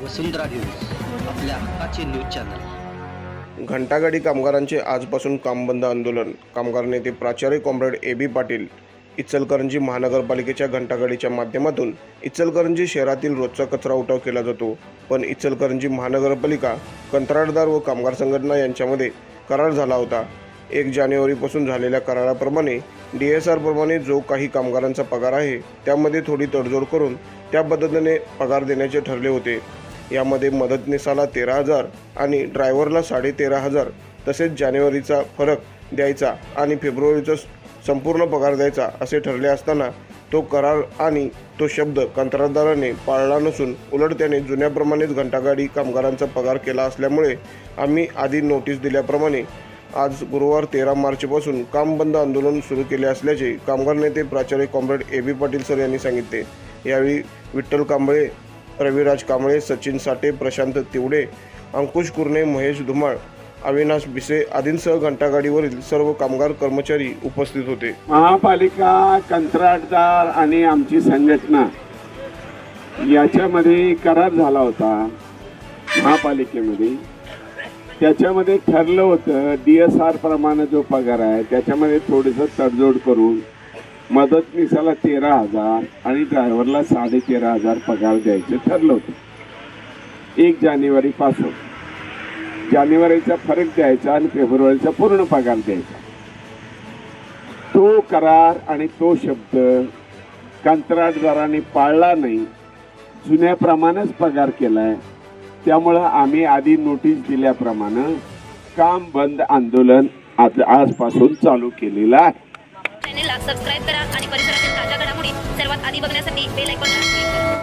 वसुंधरा news, आपल्या हक्काचे news channel. घंटागाडी कामगारांचे आजपासून काम बंद आंदोलन। कामगार नेते प्राचार्य कॉम्रेड ए.बी. पाटील इचलकरंजी महानगरपालिकेच्या घंटागाडीच्या माध्यमातून इचलकरंजी शहरातील रोजचा कचरा उठाव केला जातो, पण इचलकरंजी महानगरपालिका, कंत्राटदार व कामगार संघटना यांच्यामध्ये करार झाला होता। 1 जानेवारीपासून झालेल्या कराराप्रमाणे DSR प्रमाणे जो काही कामगारांचा पगार आहे त्यामध्ये थोडी तडजोड करून त्या पद्धतीने पगार देण्याचे ठरले होते। यामध्ये मदतनीसाला 13,000 आणि ड्रायव्हरला 13,500 तसेच जानेवारीचा फरक द्यायचा आणि फेब्रुवारीचा संपूर्ण पगार द्यायचा असे ठरले असताना तो करार आणि तो शब्द कंत्राटदाराने पाळला नसून उलट त्याने जुन्याप्रमाणेच घंटागाडी कामगारांचा पगार केला असल्यामुळे आम्ही आधी नोटीस दिल्याप्रमाणे आज गुरुवार 13 मार्चपासून काम बंद आंदोलन सुरू केले असल्याचे कामगार नेते प्राचार्य कॉम्रेड ए.बी. पाटील सर यांनी सांगितले। यावेळी विठ्ठल कांबळे, रविराज कांबळे, सचिन साठे, प्रशांत तिवडे, अंकुश कुरणे, महेश धुमाळ, अविनाश बिसे आदींसह घंटागाडीवरील सर्व कामगार कर्मचारी उपस्थित होते। महापालिका, कंत्राटदार आणि आमची संघटना याच्यामध्ये करार झाला होता महापालिकेमध्ये। त्याच्यामध्ये ठरलं होतं DSR प्रमाणे जो पगार आहे त्याच्यामध्ये थोडंसं तडजोड करून मदतनीसाला 13,000 आणि ड्रायव्हरला 13,500 पगार द्यायचं ठरलं होतं। 1 जानेवारीपासून जानेवारीचा फरक द्यायचा आणि फेब्रुवारीचा पूर्ण पगार द्यायचा। तो करार आणि तो शब्द कंत्राटदारांनी पाळला नाही, जुन्याप्रमाणेच पगार केलाय। त्यामुळे आम्ही आधी नोटीस दिल्याप्रमाणे काम बंद आंदोलन आजपासून चालू केलेलं आहे। चॅनलला सबस्क्राइब करा आणि परिसरातील ताज्या घडामोडी सर्वात आधी बघण्यासाठी बेल आयकॉनला क्लिक करा।